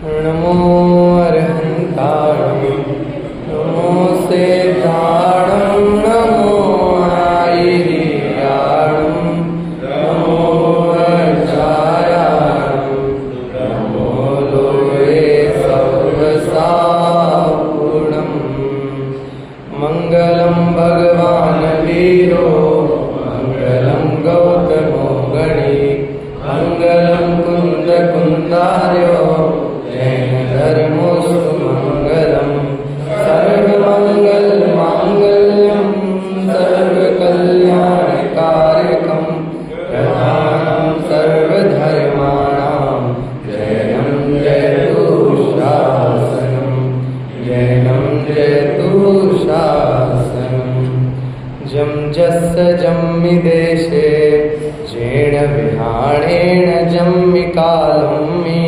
नमो अरहंताणं नमो सेताणं नमो आयिर्याणं नमो वज्रायाणं नमो लोये सर्वसापूर्णं मङ्गलं भगवान् वीरो मङ्गलं गौतमो गणी मङ्गलं कुन्दकुन्दार्यो जैन धर्मोऽस्तु मङ्गलं सर्वमङ्गलमाङ्गल्यं सर्वकल्याणकारकं प्रधानं सर्वधर्माणां जैनं जयतु शासनं जैनं जयतु शासनं जं जस्य जम्मि देशे जेण विहाणेन जम्मि कालं मे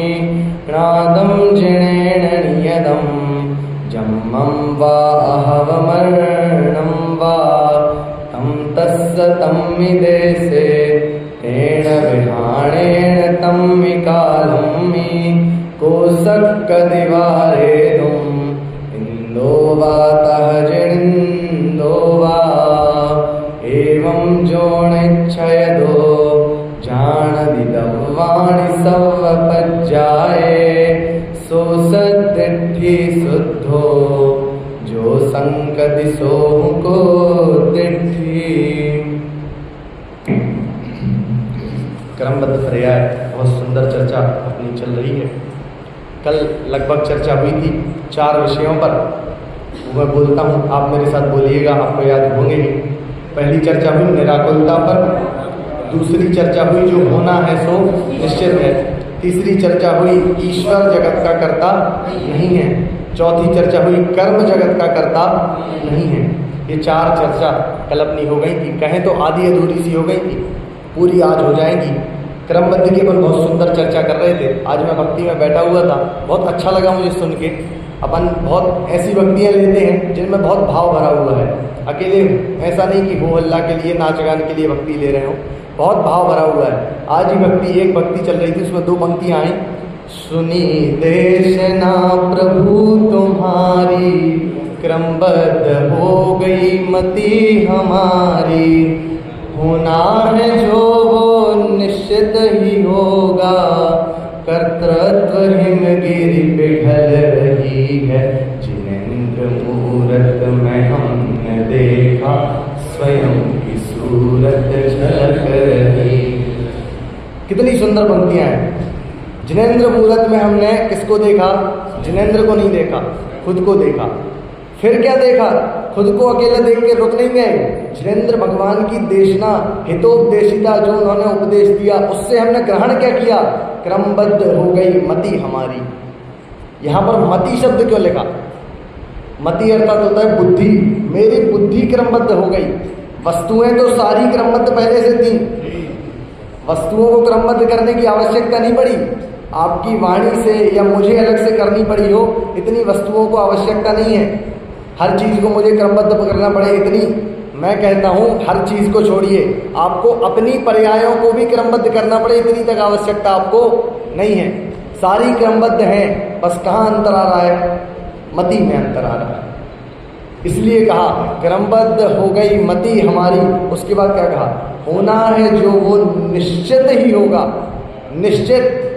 नादं जिणेन नियदं जम्मं वा अहवमर्णं वा तं तस्य तम्मि देशे तेन विहाणेन तम्मि कालं मे कोसक्कदिवारेदुम् इन्दो वा तः जिणिन्दो वा एवं जोनिच्छयदो जानदिदव्वाणि सवपज्जाये सो सद्दिट्ठि शुद्धो जो संकति सोमुको दिट्ठि। क्रमबद्ध पर्याय बहुत सुंदर चर्चा अपनी चल रही है। कल लगभग चर्चा हुई थी 4 विषयों पर। मैं बोलता हूँ, आप मेरे साथ बोलिएगा, आपको याद होंगे ही। पहली चर्चा हुई निराकुलता पर, दूसरी चर्चा हुई जो होना है सो निश्चित है, तीसरी चर्चा हुई ईश्वर जगत का कर्ता नहीं है, चौथी चर्चा हुई कर्म जगत का कर्ता नहीं है। ये 4 चर्चा कल अपनी हो गई थी। कहें तो आधी अधूरी सी हो गई थी, पूरी आज हो जाएंगी। क्रमबद्ध की अपन बहुत सुंदर चर्चा कर रहे थे। आज मैं भक्ति में बैठा हुआ था, बहुत अच्छा लगा मुझे सुन के। अपन बहुत ऐसी भक्तियाँ लेते हैं जिनमें बहुत भाव भरा हुआ है। अकेले ऐसा नहीं कि हो अल्लाह के लिए नाच गान के लिए भक्ति ले रहे हो, बहुत भाव भरा हुआ है। आज ही एक भक्ति चल रही थी, उसमें 2 पंक्तियाँ आई। सुनी देशना प्रभु तुम्हारी क्रमबद्ध हो गई मति हमारी होना है जो वो निश्चित ही होगा कर्तृत्व हिमगिरि पिघल रही है जिनेंद्र मूरत में हमने देखा स्वयं की सूरत झलक रही। कितनी सुंदर पंक्तियां हैं। जिनेंद्र मूरत में हमने किसको देखा? जिनेंद्र को नहीं देखा, खुद को देखा। फिर क्या देखा? खुद को अकेले देख के रुक नहीं गए। जिनेंद्र भगवान की देशना हितोपदेशिता जो उन्होंने उपदेश दिया उससे हमने ग्रहण क्या किया? क्रमबद्ध हो गई मति हमारी। यहाँ पर मति शब्द क्यों लिखा? मति अर्थात होता है बुद्धि। मेरी बुद्धि क्रमबद्ध हो गई। वस्तुएं तो सारी क्रमबद्ध पहले से थी, वस्तुओं को क्रमबद्ध करने की आवश्यकता नहीं पड़ी। आपकी वाणी से या मुझे अलग से करनी पड़ी हो, इतनी वस्तुओं को आवश्यकता नहीं है। हर चीज़ को मुझे क्रमबद्ध करना पड़े इतनी, मैं कहता हूँ हर चीज़ को छोड़िए, आपको अपनी पर्यायों को भी क्रमबद्ध करना पड़े इतनी तक आवश्यकता आपको नहीं है। सारी क्रमबद्ध हैं, बस कहाँ अंतर आ रहा है? मति में अंतर आ रहा है। इसलिए कहा क्रमबद्ध हो गई मति हमारी। उसके बाद क्या कहा? होना है जो वो निश्चित ही होगा। निश्चित,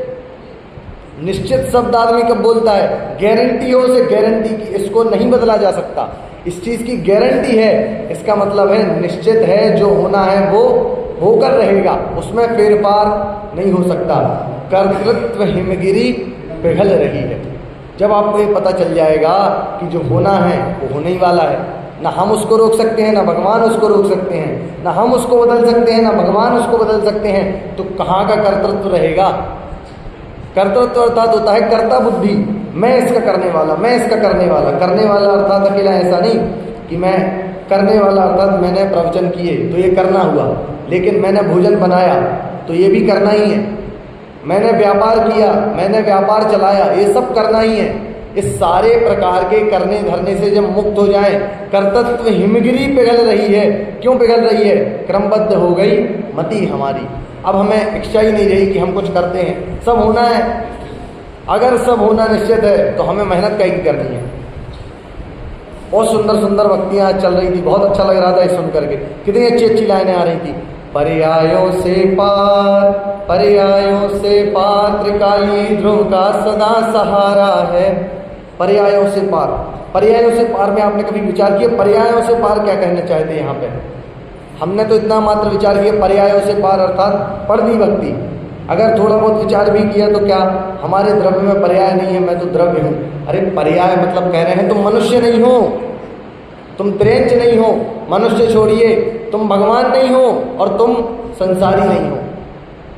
निश्चित शब्द आदमी कब बोलता है? गारंटी हो से गारंटी की, इसको नहीं बदला जा सकता। इस चीज़ की गारंटी है, इसका मतलब है निश्चित है, जो होना है वो होकर रहेगा, उसमें फेरफार नहीं हो सकता। कर्तृत्व हिमगिरि पिघल रही है। जब आपको ये पता चल जाएगा कि जो होना है वो होने ही वाला है, ना हम उसको रोक सकते हैं, ना भगवान उसको रोक सकते हैं, ना हम उसको बदल सकते हैं, ना भगवान उसको बदल सकते हैं, तो कहाँ का कर्तृत्व रहेगा? कर्तृत्व अर्थात होता है कर्ता बुद्धि। मैं इसका करने वाला, मैं इसका करने वाला। करने वाला अर्थात अकेला ऐसा नहीं कि मैं करने वाला अर्थात मैंने प्रवचन किए तो ये करना हुआ, लेकिन मैंने भोजन बनाया तो ये भी करना ही है। मैंने व्यापार किया, मैंने व्यापार चलाया, ये सब करना ही है। इस सारे प्रकार के करने धरने से जब मुक्त हो जाए, कर्तृत्व हिमगिरि पिघल रही है। क्यों पिघल रही है? क्रमबद्ध हो गई मति हमारी। अब हमें इच्छा ही नहीं रही कि हम कुछ करते हैं, सब होना है। अगर सब होना निश्चित है तो हमें मेहनत क्या करनी है। बहुत सुंदर सुंदर भक्तियाँ चल रही थी, बहुत अच्छा लग रहा था ये सुन करके, कितनी अच्छी अच्छी लाइनें आ रही थी। पर्यायों से पार, पर्यायों से पार, त्रिकाली ध्रुव का सदा सहारा है। पर्यायों से पार, पर्यायों से पार में आपने कभी विचार किया पर्यायों से पार क्या कहना चाहते हैं यहाँ पे? हमने तो इतना मात्र विचार किया पर्यायों से पार अर्थात परदी भक्ति। अगर थोड़ा बहुत विचार भी किया तो क्या हमारे द्रव्य में पर्याय नहीं है, मैं तो द्रव्य हूँ। अरे पर्याय मतलब कह रहे हैं तुम मनुष्य नहीं हो, तुम त्रेंच नहीं हो, मनुष्य छोड़िए, तुम भगवान नहीं हो और तुम संसारी नहीं हो,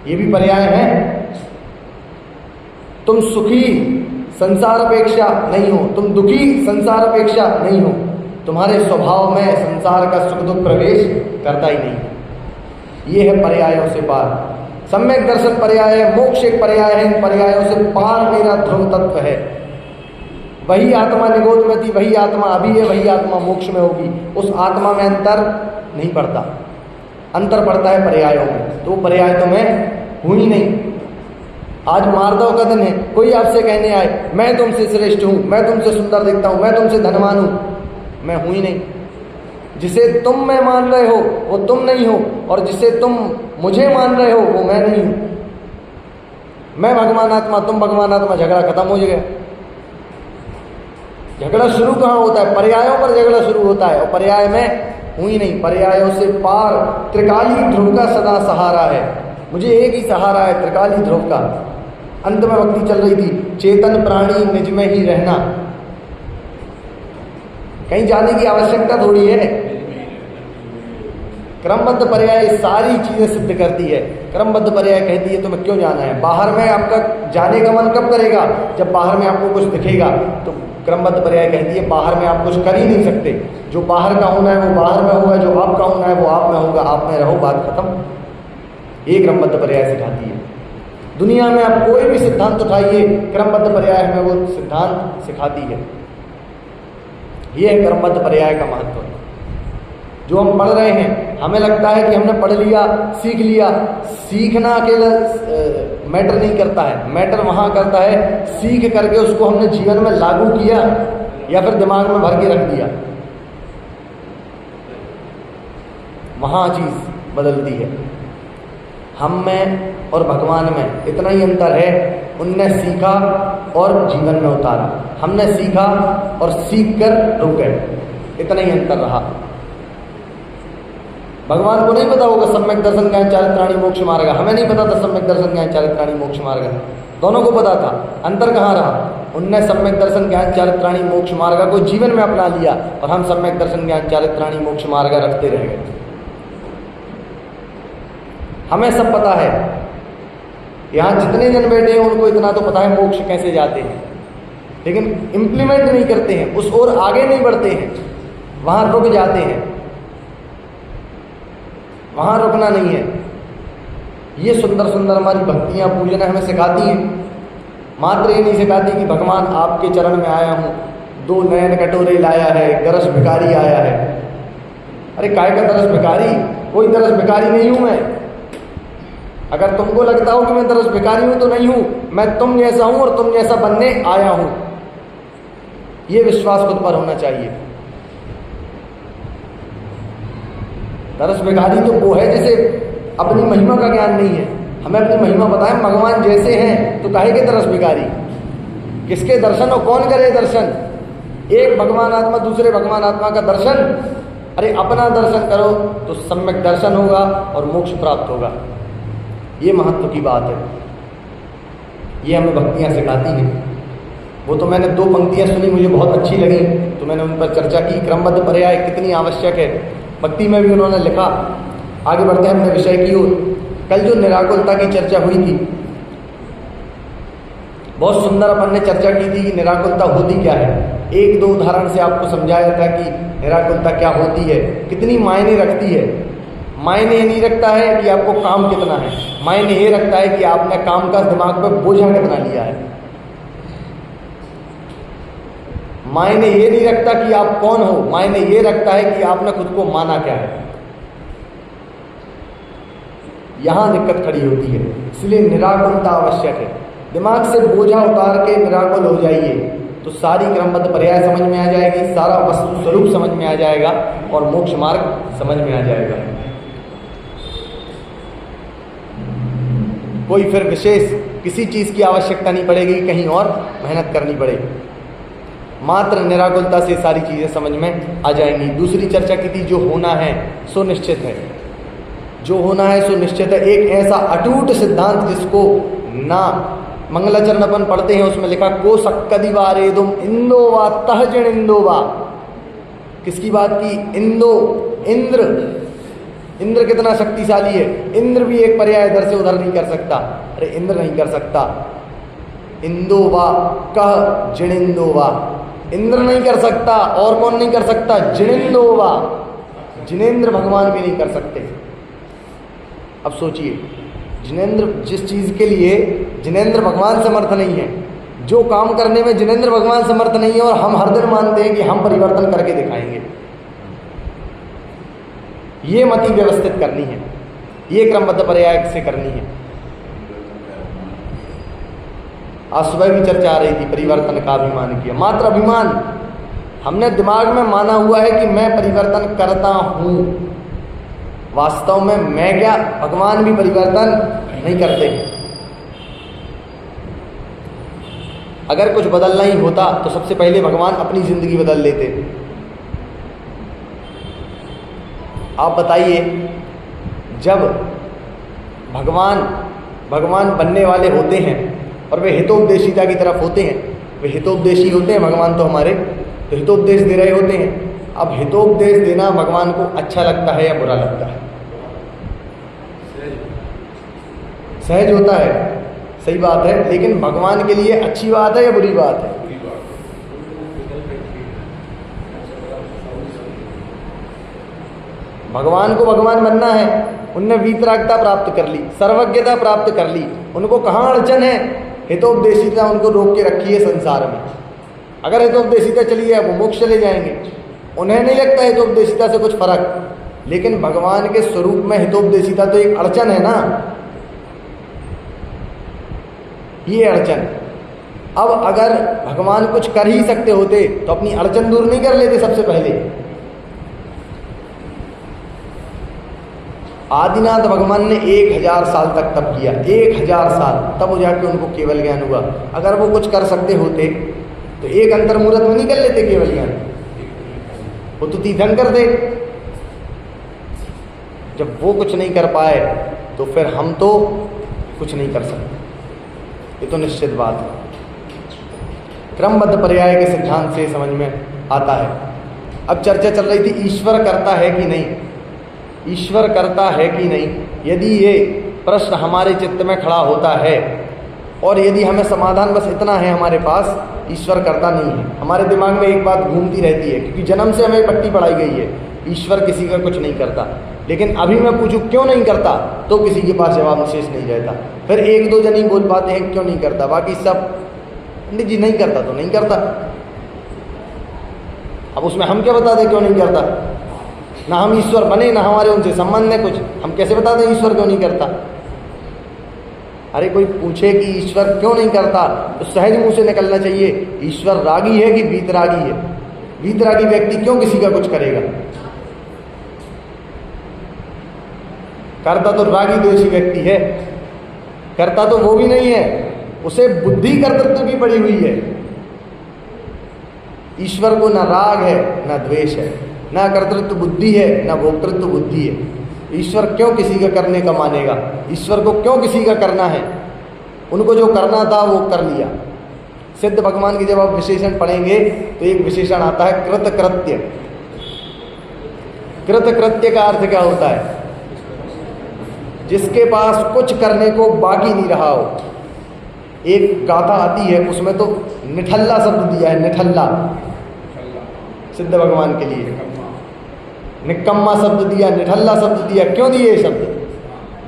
ये भी पर्याय है। तुम सुखी संसार अपेक्षा नहीं हो, तुम दुखी संसार अपेक्षा नहीं हो, तुम्हारे स्वभाव में संसार का सुख दुख प्रवेश करता ही नहीं। ये है पर्यायों से पार। सम्यक दर्शन पर्याय है, मोक्ष एक पर्याय है। इन पर्यायों से पार मेरा ध्रुव तत्व है। वही आत्मा निगोद में थी, वही आत्मा अभी है, वही आत्मा मोक्ष में होगी। उस आत्मा में अंतर नहीं पड़ता, अंतर पड़ता है पर्यायों में। तो पर्याय तो मैं हूँ ही नहीं। आज मार्दव का दिन है, कोई आपसे कहने आए मैं तुमसे श्रेष्ठ हूँ, मैं तुमसे सुंदर दिखता हूँ, मैं तुमसे धनवान हूँ, मैं हूँ ही नहीं। जिसे तुम मैं मान रहे हो वो तुम नहीं हो, और जिसे तुम मुझे मान रहे हो वो मैं नहीं हूँ। मैं भगवान आत्मा, तुम भगवान आत्मा, झगड़ा खत्म हो गया। झगड़ा शुरू कहाँ होता है? पर्यायों पर झगड़ा शुरू होता है, और पर्याय में हूँ ही नहीं। पर्यायों से पार त्रिकाली ध्रुव का सदा सहारा है। मुझे एक ही सहारा है, त्रिकाली ध्रुव का। अंत में भक्ति चल रही थी, चेतन प्राणी निज में ही रहना। कहीं जाने की आवश्यकता थोड़ी है। क्रमबद्ध पर्याय सारी चीजें सिद्ध करती है। क्रमबद्ध पर्याय कहती है तुम्हें क्यों जाना है। बाहर में आपका जाने का मन कब करेगा? जब बाहर में आपको कुछ दिखेगा। तो क्रमबद्ध पर्याय कहती है बाहर में आप कुछ कर ही नहीं सकते। जो बाहर का होना है वो बाहर में होगा, जो आपका होना है वो आप में होगा। आप में रहो, बात खत्म। ये क्रमबद्ध पर्याय सिखाती है। दुनिया में आप कोई भी सिद्धांत उठाइए, क्रमबद्ध पर्याय हमें वो सिद्धांत सिखाती है। ये है क्रमबद्ध पर्याय का महत्व। जो हम पढ़ रहे हैं, हमें लगता है कि हमने पढ़ लिया, सीख लिया। सीखना अकेला मैटर नहीं करता है। मैटर वहाँ करता है सीख करके उसको हमने जीवन में लागू किया या फिर दिमाग में भर के रख दिया, वहाँ चीज़ बदलती है। हम में और भगवान में इतना ही अंतर है। उनने सीखा और जीवन में उतारा, हमने सीखा और सीख कर रुक गए, इतना ही अंतर रहा। भगवान को नहीं पता होगा सम्यक दर्शन ज्ञान चारित्राणी मोक्ष मार्ग, हमें नहीं पता था सम्यक दर्शन ज्ञान चारित्राणी मोक्ष मार्ग। दोनों को पता था, अंतर कहाँ रहा? उनने सम्यक दर्शन ज्ञान चारित्राणी मोक्ष मार्ग को जीवन में अपना लिया और हम सम्यक दर्शन ज्ञान चारित्राणी मोक्ष मार्ग रखते रह गए। हमें सब पता है, यहाँ जितने जन बैठे हैं उनको इतना तो पता है मोक्ष कैसे जाते हैं, लेकिन इम्प्लीमेंट नहीं करते हैं, उस ओर आगे नहीं बढ़ते हैं, वहाँ रुक जाते हैं। वहाँ रुकना नहीं है। ये सुंदर सुंदर हमारी भक्तियाँ पूजन हमें सिखाती हैं। मात्र ये नहीं सिखाती कि भगवान आपके चरण में आया हूँ, 2 नयन कटोरे लाया है, दरस भिखारी आया है। अरे काय का दरस भिखारी? कोई दरस भिखारी नहीं हूँ मैं। अगर तुमको लगता हो कि मैं दरस भिखारी हूँ तो नहीं हूँ, मैं तुम जैसा हूँ और तुम जैसा बनने आया हूँ। ये विश्वास खुद पर होना चाहिए। दरस भिखारी तो वो है जिसे अपनी महिमा का ज्ञान नहीं है। हमें अपनी महिमा बताएं, भगवान जैसे हैं तो काहे के दरस भिखारी? किसके दर्शन और कौन करे दर्शन? एक भगवान आत्मा दूसरे भगवान आत्मा का दर्शन? अरे अपना दर्शन करो तो सम्यक दर्शन होगा और मोक्ष प्राप्त होगा। ये महत्व की बात है। ये हमें भक्तियाँ सिखाती हैं। वो तो मैंने 2 पंक्तियाँ सुनी, मुझे बहुत अच्छी लगी तो मैंने उन पर चर्चा की। क्रमबद्ध पर्याय कितनी आवश्यक है, भक्ति में भी उन्होंने लिखा। आगे बढ़ते हैं अपने विषय की ओर। कल जो निराकुलता की चर्चा हुई थी, बहुत सुंदर अपन ने चर्चा की थी कि निराकुलता होती क्या है। 1-2 उदाहरण से आपको समझाया था कि निराकुलता क्या होती है, कितनी मायने रखती है। मायने ये नहीं रखता है कि आपको काम कितना है, मायने ये रखता है कि आपने काम का दिमाग पर बोझा कितना लिया है। मायने ये नहीं रखता कि आप कौन हो, मायने ये रखता है कि आपने खुद को माना क्या है। यहाँ दिक्कत खड़ी होती है, इसलिए निराकुलता आवश्यक है। दिमाग से बोझा उतार के निराकुल हो जाइए तो सारी क्रमबद्ध पर्याय समझ में आ जाएगी, सारा वस्तु स्वरूप समझ में आ जाएगा और मोक्ष मार्ग समझ में आ जाएगा। कोई फिर विशेष किसी चीज़ की आवश्यकता नहीं पड़ेगी, कहीं और मेहनत करनी पड़ेगी, मात्र निराकुलता से सारी चीज़ें समझ में आ जाएंगी। दूसरी चर्चा की थी जो होना है सो निश्चित है, जो होना है सो निश्चित है। एक ऐसा अटूट सिद्धांत जिसको ना मंगलाचरण अपन पढ़ते हैं उसमें लिखा को सक्कदी वारेदुम इंदो वा तहजण इंदो वा। किसकी बात की? इंदो, इंद्र। इंद्र कितना शक्तिशाली है, इंद्र भी एक पर्याय इधर से उधर नहीं कर सकता। अरे इंद्र नहीं कर सकता, इंदो वा कह जिणिंदो वा, इंद्र नहीं कर सकता, और कौन नहीं कर सकता? जिणिंदो वा, जिनेंद्र भगवान भी नहीं कर सकते। अब सोचिए, जिनेंद्र जिस चीज़ के लिए जिनेंद्र भगवान समर्थ नहीं है, जो काम करने में जिनेंद्र भगवान समर्थ नहीं है, और हम हर दिन मानते हैं कि हम परिवर्तन करके दिखाएंगे। ये मति व्यवस्थित करनी है, ये क्रमबद्ध पर्याय से करनी है। आज सुबह भी चर्चा आ रही थी परिवर्तन का अभिमान किया, मात्र अभिमान। हमने दिमाग में माना हुआ है कि मैं परिवर्तन करता हूं, वास्तव में मैं क्या, भगवान भी परिवर्तन नहीं करते हैं। अगर कुछ बदलना ही होता तो सबसे पहले भगवान अपनी जिंदगी बदल लेते। आप बताइए, जब भगवान बनने वाले होते हैं और वे हितोपदेशिता की तरफ होते हैं, वे हितोपदेशी होते हैं भगवान तो हमारे, तो हितोपदेश दे रहे होते हैं। अब हितोपदेश देना भगवान को अच्छा लगता है या बुरा लगता है? सहज होता है, सही बात है, लेकिन भगवान के लिए अच्छी बात है या बुरी बात है? भगवान को भगवान बनना है, उनने वीतरागता प्राप्त कर ली, सर्वज्ञता प्राप्त कर ली, उनको कहाँ अड़चन है? हितोपदेशिता उनको रोक के रखी है संसार में। अगर हितोपदेशिता चली है वो मोक्ष चले जाएंगे, उन्हें नहीं लगता हितोपदेशिता से कुछ फर्क, लेकिन भगवान के स्वरूप में हितोपदेशिता तो एक अड़चन है ना, ये अड़चन। अब अगर भगवान कुछ कर ही सकते होते तो अपनी अड़चन दूर नहीं कर लेते सबसे पहले? आदिनाथ भगवान ने 1000 साल तक तप किया, 1000 साल, तब हो जाके उनको केवल ज्ञान हुआ। अगर वो कुछ कर सकते होते तो एक अंतर्मुहूर्त में नहीं कर लेते केवल ज्ञान, वो तो तीर्थंकर थे। जब वो कुछ नहीं कर पाए तो फिर हम तो कुछ नहीं कर सकते, ये तो निश्चित बात है। क्रमबद्ध पर्याय के सिद्धांत से समझ में आता है। अब चर्चा चल रही थी ईश्वर करता है कि नहीं, ईश्वर करता है कि नहीं। यदि ये प्रश्न हमारे चित्त में खड़ा होता है और यदि हमें समाधान बस इतना है हमारे पास, ईश्वर करता नहीं है, हमारे दिमाग में एक बात घूमती रहती है, क्योंकि जन्म से हमें पट्टी पढ़ाई गई है ईश्वर किसी का कुछ नहीं करता। लेकिन अभी मैं पूछूं क्यों नहीं करता, तो किसी के पास जवाब विशेष नहीं रहता। फिर एक दो जन ही बोल पाते हैं क्यों नहीं करता, बाकी सब पंडित जी नहीं करता तो नहीं करता। अब उसमें हम क्या बता दें क्यों नहीं करता? ना हम ईश्वर बने, ना हमारे उनसे संबंध है कुछ, हम कैसे बता दें ईश्वर क्यों नहीं करता? अरे कोई पूछे कि ईश्वर क्यों नहीं करता तो सहज मुंह से निकलना चाहिए, ईश्वर रागी है कि वीतरागी है? वीतरागी व्यक्ति क्यों किसी का कुछ करेगा? करता तो रागी द्वेषी व्यक्ति है, करता तो वो भी नहीं है, उसे बुद्धि कर्तृत्व की पड़ी हुई है। ईश्वर को न राग है न द्वेष है, न कर्तृत्व बुद्धि है न भोक्तृत्व बुद्धि है। ईश्वर क्यों किसी का करने का मानेगा? ईश्वर को क्यों किसी का करना है? उनको जो करना था वो कर लिया। सिद्ध भगवान की जब आप विशेषण पढ़ेंगे तो एक विशेषण आता है कृतकृत्य। कृतकृत्य का अर्थ क्या होता है? जिसके पास कुछ करने को बाकी नहीं रहा हो। एक गाथा आती है उसमें तो निठल्ला शब्द दिया है, निठल्ला सिद्ध भगवान के लिए, निकम्मा शब्द दिया, निठल्ला शब्द दिया। क्यों दिए ये शब्द?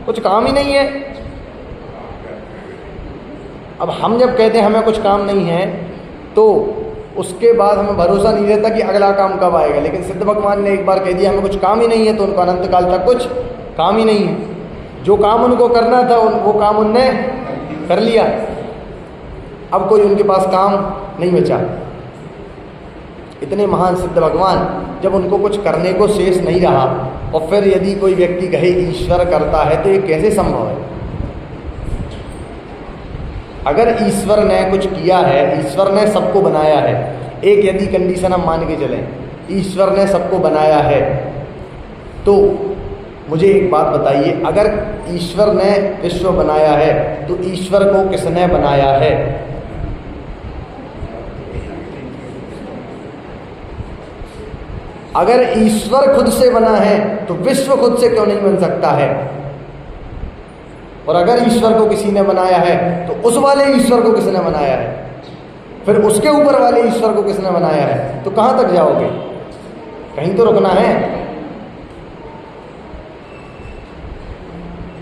कुछ काम ही नहीं है। अब हम जब कहते हैं हमें कुछ काम नहीं है तो उसके बाद हमें भरोसा नहीं रहता कि अगला काम कब आएगा। लेकिन सिद्ध भगवान ने एक बार कह दिया हमें कुछ काम ही नहीं है तो उनको अनंत काल तक कुछ काम ही नहीं है। जो काम उनको करना था वो काम उनने कर लिया। अब कोई उनके पास काम नहीं बचा। इतने महान सिद्ध भगवान, जब उनको कुछ करने को शेष नहीं रहा, और फिर यदि कोई व्यक्ति कहे ईश्वर करता है, तो ये कैसे संभव है? अगर ईश्वर ने कुछ किया है, ईश्वर ने सबको बनाया है, एक यदि कंडीशन हम मान के चलें, ईश्वर ने सबको बनाया है, तो मुझे एक बात बताइए, अगर ईश्वर ने विश्व बनाया है तो ईश्वर को किसने बनाया है? अगर ईश्वर खुद से बना है तो विश्व खुद से क्यों नहीं बन सकता है? और अगर ईश्वर को किसी ने बनाया है तो उस वाले ईश्वर को किसने बनाया है? फिर उसके ऊपर वाले ईश्वर को किसने बनाया है? तो कहां तक जाओगे? कहीं तो रुकना है।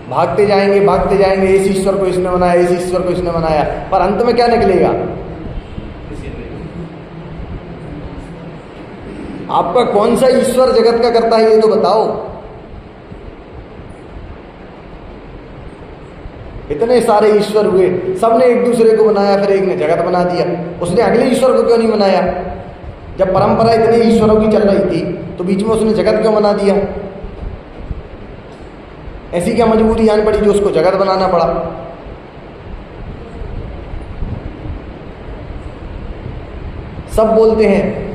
भागते जाएंगे, इस ईश्वर को इसने बनाया, इस ईश्वर को इसने बनाया, पर अंत में क्या निकलेगा? आपका कौन सा ईश्वर जगत का करता है, ये तो बताओ। इतने सारे ईश्वर हुए, सबने एक दूसरे को बनाया, फिर एक ने जगत बना दिया, उसने अगले ईश्वर को क्यों नहीं बनाया? जब परंपरा इतने ईश्वरों की चल रही थी तो बीच में उसने जगत क्यों बना दिया? ऐसी क्या मजबूरी आन पड़ी जो उसको जगत बनाना पड़ा? सब बोलते हैं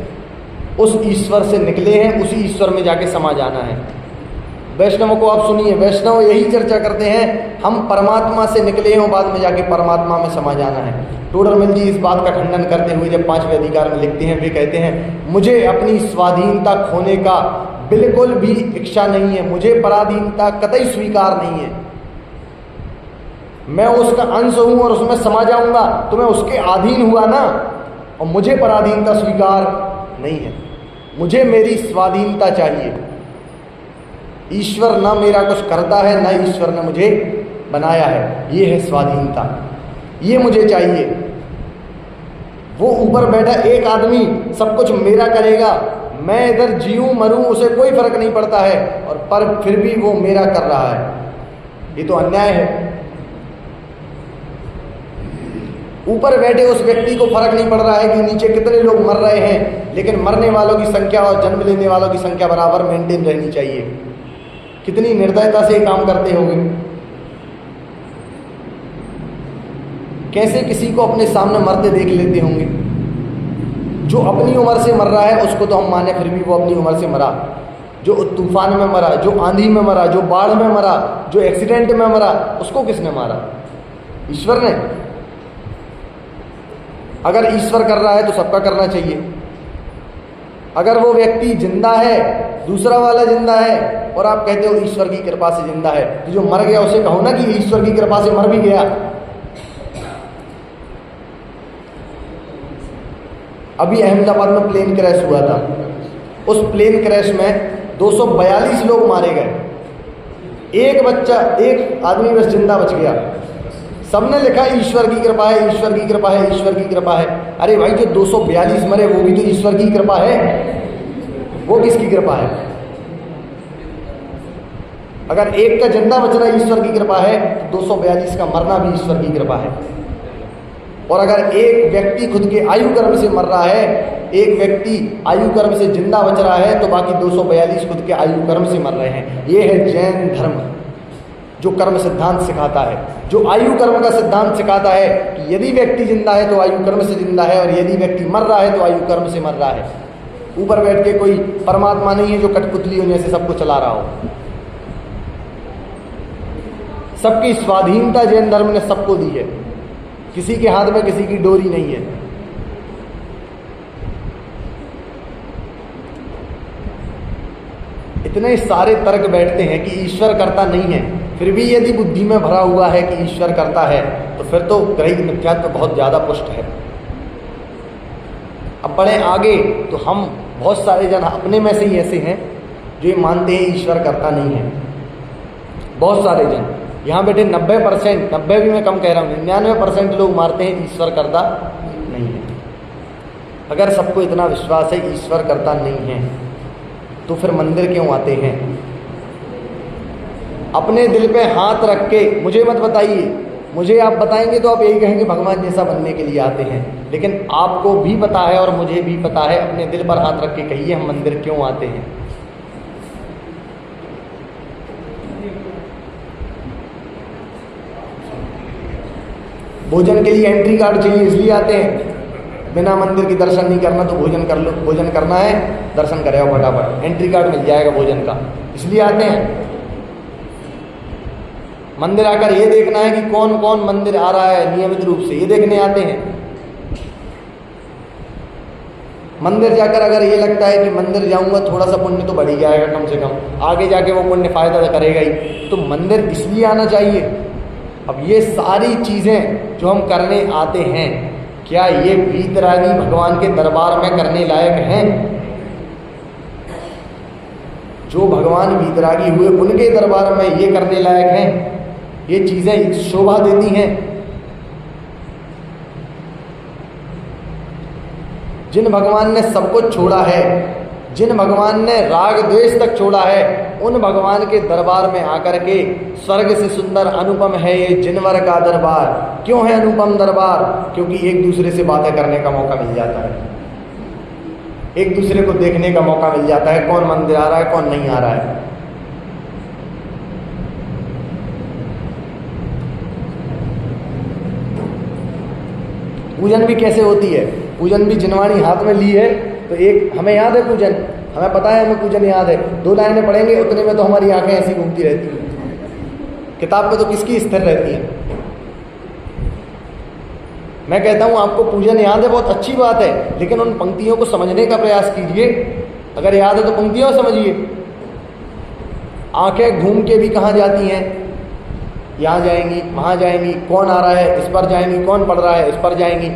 उस ईश्वर से निकले हैं, उसी ईश्वर में जाके समा जाना है। वैष्णव को आप सुनिए, वैष्णव यही चर्चा करते हैं, हम परमात्मा से निकले हैं, बाद में जाके परमात्मा में समा जाना है। टोडरमल जी इस बात का खंडन करते हुए जब 5वें अधिकार में लिखते हैं, वे कहते हैं, मुझे अपनी स्वाधीनता खोने का बिल्कुल भी इच्छा नहीं है, मुझे पराधीनता कतई स्वीकार नहीं है। मैं उसका अंश हूं और उसमें समा जाऊंगा तो मैं उसके अधीन हुआ ना, और मुझे पराधीनता स्वीकार नहीं है, मुझे मेरी स्वाधीनता चाहिए। ईश्वर ना मेरा कुछ करता है, ना ईश्वर ने मुझे बनाया है, ये है स्वाधीनता, ये मुझे चाहिए। वो ऊपर बैठा एक आदमी सब कुछ मेरा करेगा, मैं इधर जीऊं मरूं उसे कोई फर्क नहीं पड़ता है, और पर फिर भी वो मेरा कर रहा है, ये तो अन्याय है। ऊपर बैठे उस व्यक्ति को फर्क नहीं पड़ रहा है कि नीचे कितने लोग मर रहे हैं, लेकिन मरने वालों की संख्या और जन्म लेने वालों की संख्या बराबर मेंटेन रहनी चाहिए। कितनी निर्दयता से काम करते होंगे। कैसे किसी को अपने सामने मरते देख लेते होंगे। जो अपनी उम्र से मर रहा है उसको तो हम माने, फिर भी वो अपनी उम्र से मरा। जो तूफान में मरा, जो आंधी में मरा, जो बाढ़ में मरा, जो एक्सीडेंट में मरा, उसको किसने मारा? ईश्वर ने। अगर ईश्वर कर रहा है तो सबका करना चाहिए। अगर वो व्यक्ति जिंदा है, दूसरा वाला जिंदा है, और आप कहते हो ईश्वर की कृपा से जिंदा है, तो जो मर गया उसे कहो ना कि ईश्वर की कृपा से मर भी गया। अभी अहमदाबाद में प्लेन क्रैश हुआ था, उस प्लेन क्रैश में 242 लोग मारे गए, एक बच्चा, एक आदमी बस जिंदा बच गया। सबने लिखा ईश्वर की कृपा है, ईश्वर की कृपा है, ईश्वर की कृपा है। अरे भाई, जो 242 मरे वो भी तो ईश्वर की कृपा है, वो किसकी कृपा है? अगर एक का जिंदा बचना ईश्वर की कृपा है तो 242 का मरना भी ईश्वर की कृपा है। और अगर एक व्यक्ति खुद के आयु कर्म से मर रहा है, एक व्यक्ति आयु कर्म से जिंदा बच रहा है, तो बाकी 242 खुद के आयु कर्म से मर रहे हैं। ये है जैन धर्म, जो कर्म सिद्धांत सिखाता है, जो आयु कर्म का सिद्धांत सिखाता है कि यदि व्यक्ति जिंदा है तो आयु कर्म से जिंदा है, और यदि व्यक्ति मर रहा है तो आयु कर्म से मर रहा है। ऊपर बैठ के कोई परमात्मा नहीं है जो कठपुतलियों जैसे सबको चला रहा हो। सबकी स्वाधीनता जैन धर्म ने सबको दी है, किसी के हाथ में किसी की डोरी नहीं है। इतने सारे तर्क बैठते हैं कि ईश्वर करता नहीं है, फिर भी यदि बुद्धि में भरा हुआ है कि ईश्वर करता है, तो फिर तो ग्रहित मिथ्यात्व बहुत ज़्यादा पुष्ट है। अब बढ़े आगे, तो हम बहुत सारे जन अपने में से ही ऐसे हैं जो ये मानते हैं ईश्वर करता नहीं है। बहुत सारे जन यहाँ बैठे 90%, 90 भी मैं कम कह रहा हूँ, 99% लोग मानते हैं ईश्वर करता नहीं है। अगर सबको इतना विश्वास है ईश्वर करता नहीं है, तो फिर मंदिर क्यों आते हैं? अपने दिल पे हाथ रख के मुझे मत बताइए मुझे आप बताएंगे तो आप यही कहेंगे भगवान जैसा बनने के लिए आते हैं, लेकिन आपको भी पता है और मुझे भी पता है, अपने दिल पर हाथ रख के कहिए हम मंदिर क्यों आते हैं। भोजन के लिए एंट्री कार्ड चाहिए इसलिए आते हैं, बिना मंदिर के दर्शन नहीं करना तो भोजन कर लो, भोजन करना है दर्शन करे आओ फटाफट, एंट्री कार्ड मिल जाएगा भोजन का, इसलिए आते हैं। मंदिर आकर ये देखना है कि कौन कौन मंदिर आ रहा है नियमित रूप से, ये देखने आते हैं। मंदिर जाकर अगर ये लगता है कि मंदिर जाऊंगा थोड़ा सा पुण्य तो बढ़ ही जाएगा, कम से कम आगे जाके वो पुण्य फायदा करेगा ही, तो मंदिर इसलिए आना चाहिए। अब ये सारी चीजें जो हम करने आते हैं, क्या ये वीतरागी भगवान के दरबार में करने लायक हैं? जो भगवान वीतरागी हुए उनके दरबार में ये करने लायक हैं? ये चीजें शोभा देती हैं? जिन भगवान ने सब कुछ छोड़ा है, जिन भगवान ने राग द्वेष तक छोड़ा है, उन भगवान के दरबार में आकर के स्वर्ग से सुंदर अनुपम है ये जिनवर का दरबार। क्यों है अनुपम दरबार? क्योंकि एक दूसरे से बातें करने का मौका मिल जाता है, एक दूसरे को देखने का मौका मिल जाता है, कौन मंदिर आ रहा है कौन नहीं आ रहा है। पूजन भी कैसे होती है? पूजन भी जिनवाणी हाथ में ली है तो एक हमें याद है पूजन, हमें पता है, हमें पूजन याद है, 2 लाइनें पढ़ेंगे उतने में तो हमारी आंखें ऐसी घूमती रहती हैं, किताब पे तो किसकी स्थिर रहती है। मैं कहता हूं आपको पूजन याद है, बहुत अच्छी बात है, लेकिन उन पंक्तियों को समझने का प्रयास कीजिए। अगर याद है तो पंक्तियों समझिए। आंखें घूम के भी कहाँ जाती हैं? यहाँ जाएंगी, वहाँ जाएंगी, कौन आ रहा है इस पर जाएंगी, कौन पढ़ रहा है इस पर जाएंगी।